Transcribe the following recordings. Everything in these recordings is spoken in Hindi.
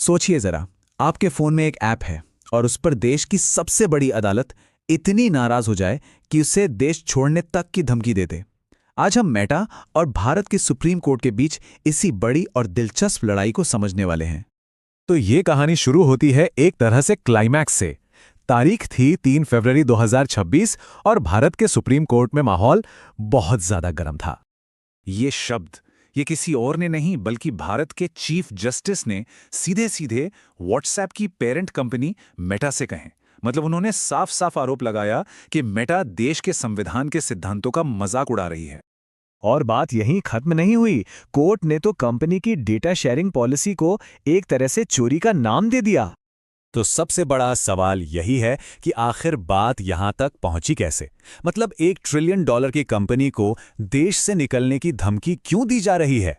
सोचिए जरा, आपके फोन में एक ऐप है और उस पर देश की सबसे बड़ी अदालत इतनी नाराज हो जाए कि उसे देश छोड़ने तक की धमकी दे दे। आज हम मेटा और भारत की सुप्रीम कोर्ट के बीच इसी बड़ी और दिलचस्प लड़ाई को समझने वाले हैं। तो ये कहानी शुरू होती है एक तरह से क्लाइमैक्स से। तारीख थी 3 फरवरी 2026 और भारत के सुप्रीम कोर्ट में माहौल बहुत ज्यादा गर्म था। ये किसी और ने नहीं बल्कि भारत के चीफ जस्टिस ने सीधे सीधे व्हाट्सएप की पेरेंट कंपनी मेटा से कहे। मतलब उन्होंने साफ साफ आरोप लगाया कि मेटा देश के संविधान के सिद्धांतों का मजाक उड़ा रही है। और बात यहीं खत्म नहीं हुई। कोर्ट ने तो कंपनी की डेटा शेयरिंग पॉलिसी को एक तरह से चोरी का नाम दे दिया। तो सबसे बड़ा सवाल यही है कि आखिर बात यहां तक पहुंची कैसे? मतलब $1 ट्रिलियन की कंपनी को देश से निकलने की धमकी क्यों दी जा रही है?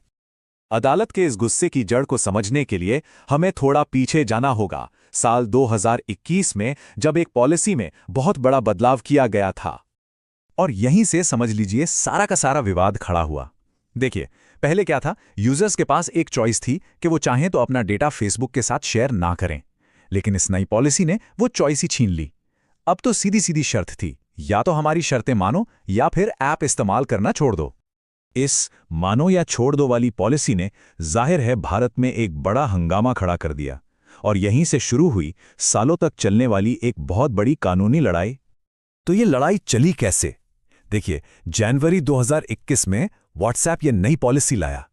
अदालत के इस गुस्से की जड़ को समझने के लिए हमें थोड़ा पीछे जाना होगा, साल 2021 में, जब एक पॉलिसी में बहुत बड़ा बदलाव किया गया था। और यहीं से समझ लीजिए सारा का सारा विवाद खड़ा हुआ। देखिए, पहले क्या था, यूजर्स के पास एक चॉइस थी कि वो चाहें तो अपना डेटा फेसबुक के साथ शेयर ना करें, लेकिन इस नई पॉलिसी ने वो चॉइस ही छीन ली। अब तो सीधी सीधी शर्त थी, या तो हमारी शर्तें मानो या फिर ऐप इस्तेमाल करना छोड़ दो। इस मानो या छोड़ दो वाली पॉलिसी ने जाहिर है भारत में एक बड़ा हंगामा खड़ा कर दिया, और यहीं से शुरू हुई सालों तक चलने वाली एक बहुत बड़ी कानूनी लड़ाई। तो ये लड़ाई चली कैसे? देखिए, जनवरी 2021 में व्हाट्सएप ये नई पॉलिसी लाया।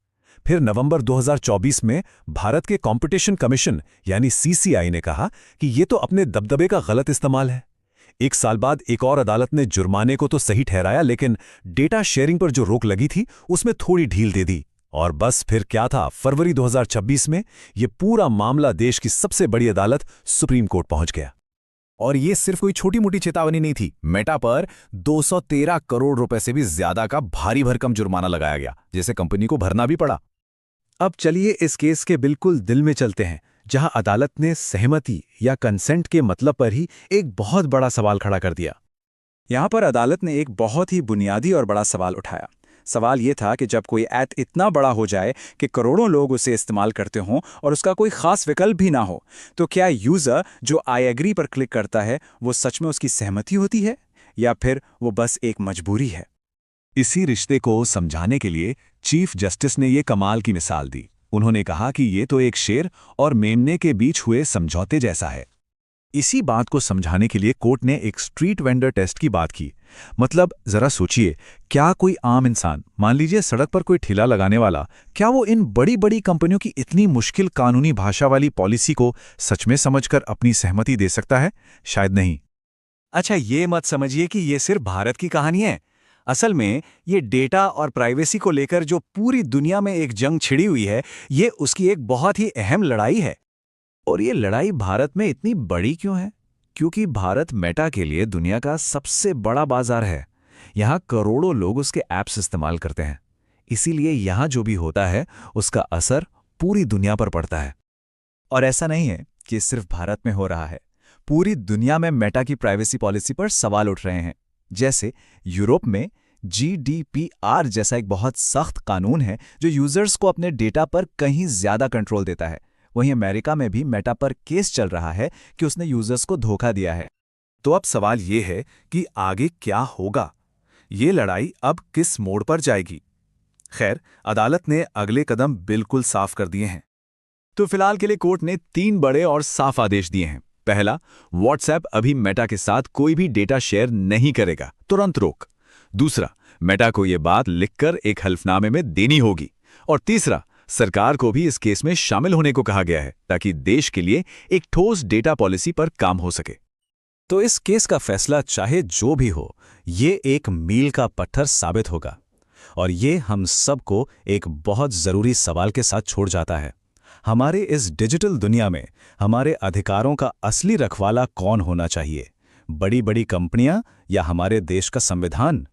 फिर नवंबर 2024 में भारत के कंपटीशन कमीशन यानी सीसीआई ने कहा कि ये तो अपने दबदबे का गलत इस्तेमाल है। एक साल बाद एक और अदालत ने जुर्माने को तो सही ठहराया, लेकिन डेटा शेयरिंग पर जो रोक लगी थी उसमें थोड़ी ढील दे दी। और बस फिर क्या था, फरवरी 2026 में ये पूरा मामला देश की सबसे बड़ी अदालत सुप्रीम कोर्ट पहुंच गया। और ये सिर्फ कोई छोटी मोटी चेतावनी नहीं थी। मेटा पर 213 करोड़ रुपए से भी ज्यादा का भारी भरकम जुर्माना लगाया गया, जिसे कंपनी को भरना भी पड़ा। अब चलिए इस केस के बिल्कुल दिल में चलते हैं, जहां अदालत ने सहमति या कंसेंट के मतलब पर ही एक बहुत बड़ा सवाल खड़ा कर दिया। यहां पर अदालत ने एक बहुत ही बुनियादी और बड़ा सवाल उठाया। सवाल ये था कि जब कोई ऐप इतना बड़ा हो जाए कि करोड़ों लोग उसे इस्तेमाल करते हों और उसका कोई खास विकल्प भी ना हो, तो क्या यूज़र जो आई एग्री पर क्लिक करता है वो सच में उसकी सहमति होती है या फिर वो बस एक मजबूरी है? इसी रिश्ते को समझाने के लिए चीफ जस्टिस ने ये कमाल की मिसाल दी। उन्होंने कहा कि ये तो एक शेर और मेमने के बीच हुए समझौते जैसा है। इसी बात को समझाने के लिए कोर्ट ने एक स्ट्रीट वेंडर टेस्ट की बात की। मतलब जरा सोचिए, क्या कोई आम इंसान, मान लीजिए सड़क पर कोई ठेला लगाने वाला, क्या वो इन बड़ी बड़ी कंपनियों की इतनी मुश्किल कानूनी भाषा वाली पॉलिसी को सच में समझकर अपनी सहमति दे सकता है? शायद नहीं। अच्छा, ये मत समझिए कि ये सिर्फ भारत की कहानी है। असल में ये डेटा और प्राइवेसी को लेकर जो पूरी दुनिया में एक जंग छिड़ी हुई है, ये उसकी एक बहुत ही अहम लड़ाई है। और ये लड़ाई भारत में इतनी बड़ी क्यों है? क्योंकि भारत मेटा के लिए दुनिया का सबसे बड़ा बाजार है। यहाँ करोड़ों लोग उसके ऐप्स इस्तेमाल करते हैं, इसीलिए यहाँ जो भी होता है उसका असर पूरी दुनिया पर पड़ता है। और ऐसा नहीं है कि सिर्फ भारत में हो रहा है, पूरी दुनिया में मेटा की प्राइवेसी पॉलिसी पर सवाल उठ रहे हैं। जैसे यूरोप में GDPR जैसा एक बहुत सख्त कानून है जो यूजर्स को अपने डेटा पर कहीं ज्यादा कंट्रोल देता है। वहीं अमेरिका में भी मेटा पर केस चल रहा है कि उसने यूजर्स को धोखा दिया है। तो अब सवाल ये है कि आगे क्या होगा? ये लड़ाई अब किस मोड़ पर जाएगी? खैर, अदालत ने अगले कदम बिल्कुल साफ कर दिए हैं। तो फिलहाल के लिए कोर्ट ने 3 बड़े और साफ आदेश दिए हैं। पहला, व्हाट्सएप अभी मेटा के साथ कोई भी डेटा शेयर नहीं करेगा, तुरंत रोक। दूसरा, मेटा को यह बात लिखकर एक हल्फनामे में देनी होगी। और तीसरा, सरकार को भी इस केस में शामिल होने को कहा गया है ताकि देश के लिए एक ठोस डेटा पॉलिसी पर काम हो सके। तो इस केस का फैसला चाहे जो भी हो, ये एक मील का पत्थर साबित होगा। और ये हम सबको एक बहुत जरूरी सवाल के साथ छोड़ जाता है। हमारे इस डिजिटल दुनिया में हमारे अधिकारों का असली रखवाला कौन होना चाहिए? बड़ी बड़ी कंपनियां या हमारे देश का संविधान?